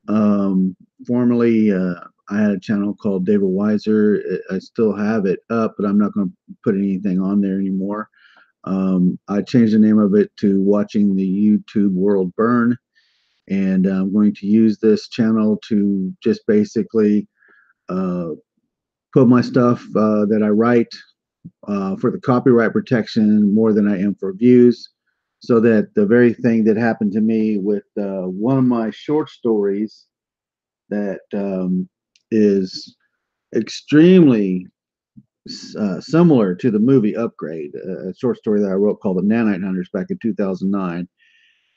Um, Formerly, I had a channel called David Weiser. I still have it up, but I'm not going to put anything on there anymore. I changed the name of it to Watching the YouTube World Burn, and I'm going to use this channel to just basically uh, put my stuff that I write for the copyright protection more than I am for views. So that the very thing that happened to me with one of my short stories that is extremely similar to the movie Upgrade, a short story that I wrote called The Nanite Hunters back in 2009.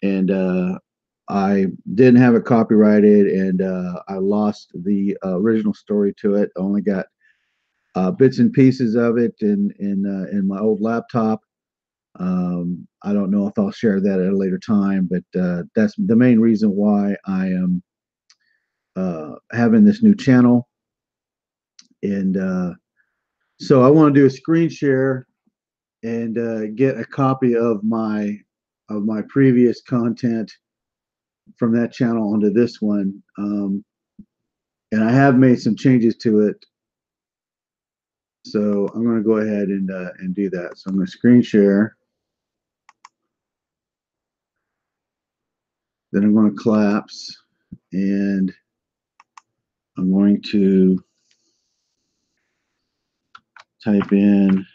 And I didn't have it copyrighted, and I lost the original story to it. I only got bits and pieces of it in my old laptop. I don't know if I'll share that at a later time, but that's the main reason why I am having this new channel. And so I want to do a screen share and get a copy of my previous content from that channel onto this one. And I have made some changes to it, so I'm going to go ahead and do that. So I'm going to screen share, then I'm going to collapse, and I'm going to type in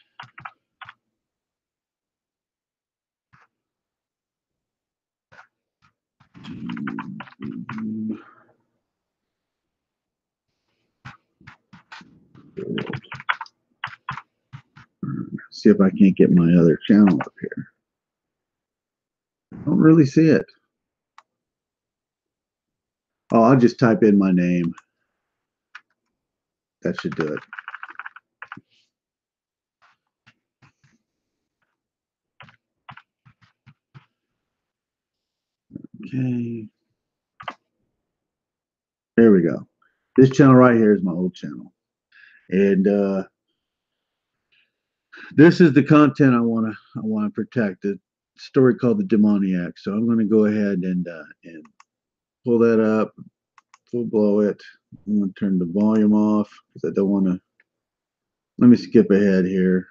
see if I can't get my other channel up here. I don't really see it. Oh, I'll just type in my name. That should do it. Okay. There we go. This channel right here is my old channel. And this is the content I want to protect. A story called The Demoniac. So I'm going to go ahead and pull that up, full blow it. I'm going to turn the volume off because I don't want to. Let me skip ahead here.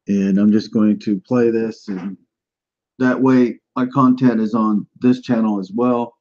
And I'm just going to play this, and that way my content is on this channel as well.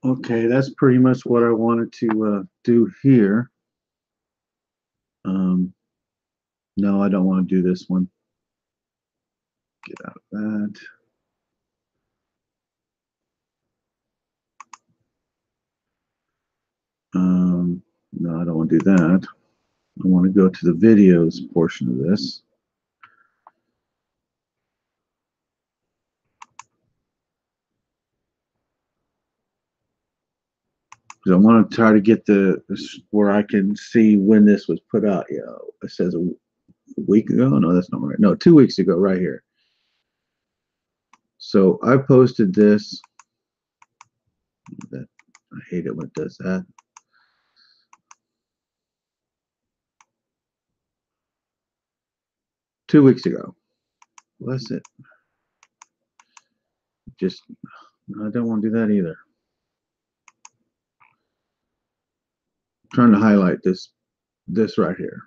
Okay, that's pretty much what I wanted to do here. Um, no, I don't want to do this one. Get out of that. No, I don't want to do that. I want to go to the videos portion of this. Because I want to try to get where I can see when this was put out. Yeah, it says a week ago. No, that's not right. No, 2 weeks ago, right here. So I posted this. That I hate it when it does that. 2 weeks ago. Bless it. Just I don't want to do that either. I'm trying to highlight this right here,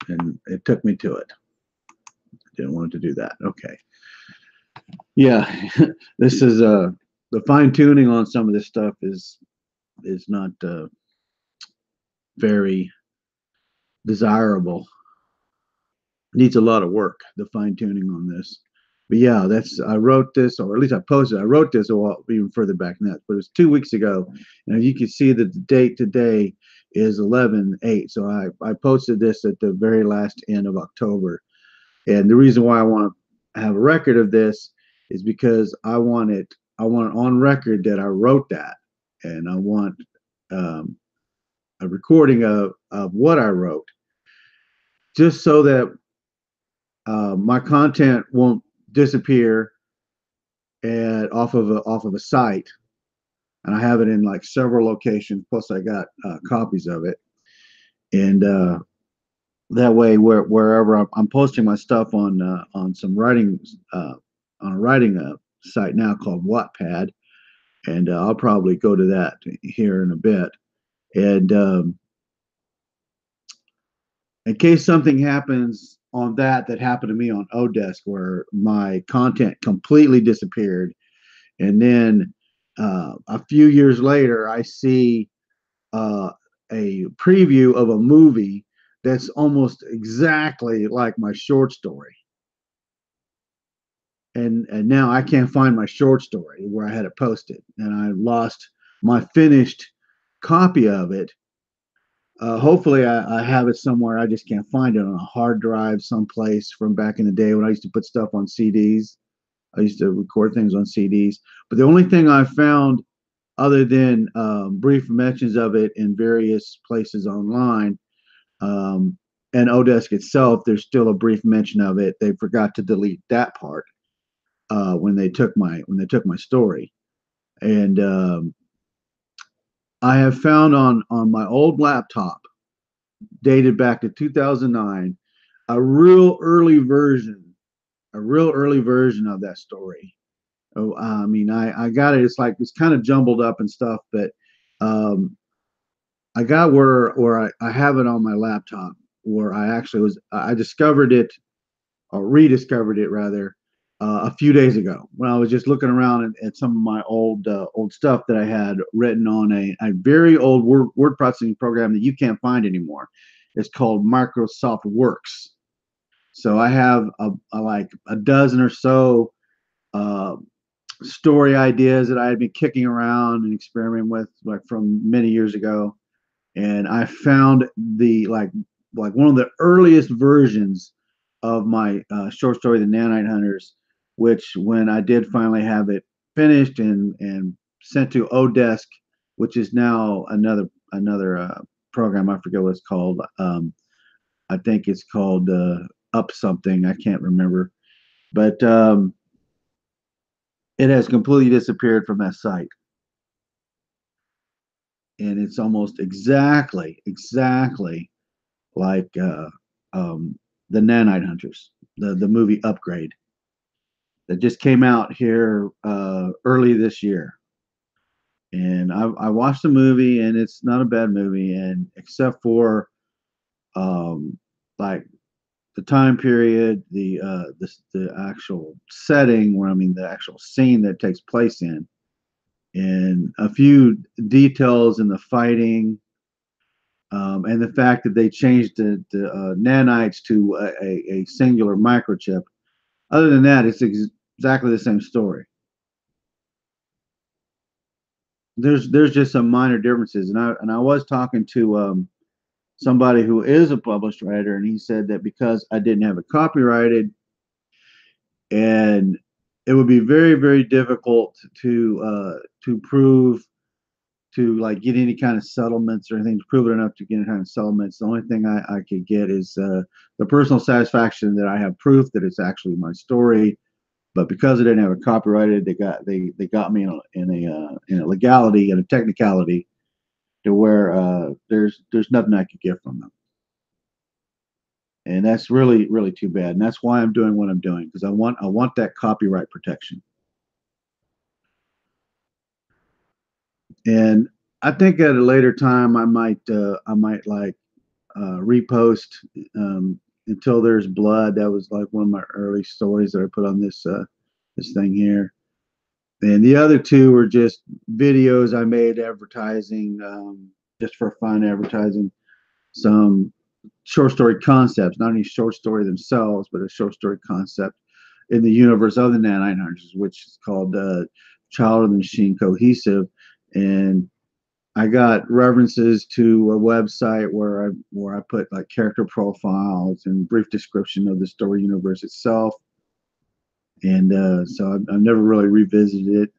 and it took me to it. Didn't want to do that. Okay. Yeah, this is the fine tuning on some of this stuff is not very desirable. Needs a lot of work. The fine tuning on this. But yeah, that's I wrote this, or at least I posted. I wrote this a while even further back than that, but it was 2 weeks ago, and you can see that the date today is 11/8. So I posted this at the very last end of October, and the reason why I want to have a record of this is because I want it on record that I wrote that, and I want um, a recording of what I wrote, just so that my content won't disappear and off of a site, and I have it in like several locations. Plus, I got copies of it, and that way, wherever I'm posting my stuff on some writing on a writing site now called Wattpad, and I'll probably go to that here in a bit. And in case something happens on that happened to me on Odesk, where my content completely disappeared, and then a few years later, I see uh, a preview of a movie that's almost exactly like my short story. And now I can't find my short story where I had it posted, and I lost my finished copy of it. Hopefully, I have it somewhere. I just can't find it on a hard drive someplace from back in the day when I used to put stuff on CDs. I used to record things on CDs. But the only thing I found, other than brief mentions of it in various places online, um, and Odesk itself, there's still a brief mention of it. They forgot to delete that part when they took my story, and I have found on my old laptop, dated back to 2009, a real early version, a real early version of that story. Oh, I mean, I got it. It's like it's kind of jumbled up and stuff, but um, I got where I have it on my laptop, where I discovered it, or rediscovered it rather, a few days ago when I was just looking around at some of my old stuff that I had written on a very old word processing program that you can't find anymore. It's called Microsoft Works. So I have like a dozen or so uh, story ideas that I had been kicking around and experimenting with, like from many years ago, and I found the like one of the earliest versions of my short story, The Nanite Hunters, which when I did finally have it finished and sent to Odesk, which is now another program. I forget what it's called. I think it's called Up something. I can't remember, but it has completely disappeared from that site, and it's almost exactly like the Nanite Hunters, the movie Upgrade that just came out here early this year. And I watched the movie, and it's not a bad movie, and except for um, like the time period, the actual setting, where I mean the actual scene that takes place in, and a few details in the fighting, and the fact that they changed the nanites to a singular microchip. Other than that, it's exactly the same story. There's just some minor differences, and I was talking to somebody who is a published writer, and he said that because I didn't have it copyrighted, and it would be very very difficult to prove, to like get any kind of settlements or anything, to prove it enough to get any kind of settlements. The only thing I could get is the personal satisfaction that I have proof that it's actually my story. But because I didn't have it copyrighted, they got me in a legality and a technicality to where there's nothing I could get from them, and that's really really too bad. And that's why I'm doing what I'm doing, because I want that copyright protection. And I think at a later time I might like repost um, Until There's Blood. That was like one of my early stories that I put on this thing here. And the other two were just videos I made advertising, just for fun, advertising some short story concepts, not only short story themselves, but a short story concept in the universe of the Nan900s, which is called Child of the Machine Cohesive. And I got references to a website where I put like character profiles and brief description of the story universe itself. And so I've never really revisited it.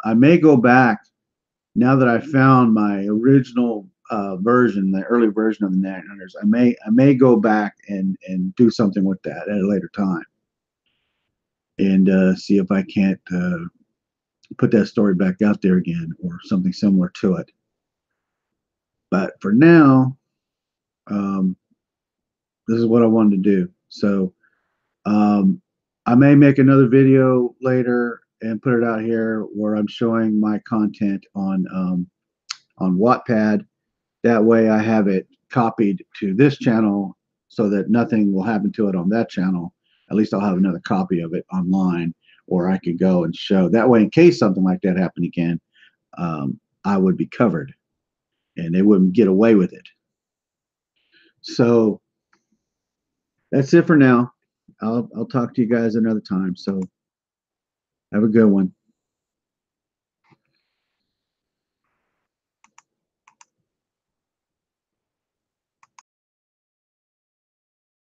I may go back now that I found my original version, the early version of the Night Hunters. I may go back and do something with that at a later time, and see if I can't put that story back out there again or something similar to it. But for now, um, this is what I wanted to do. So um, I may make another video later and put it out here where I'm showing my content on Wattpad. That way, I have it copied to this channel so that nothing will happen to it on that channel. At least I'll have another copy of it online, or I could go and show. That way, in case something like that happened again, I would be covered and they wouldn't get away with it. So that's it for now. I'll talk to you guys another time. So have a good one.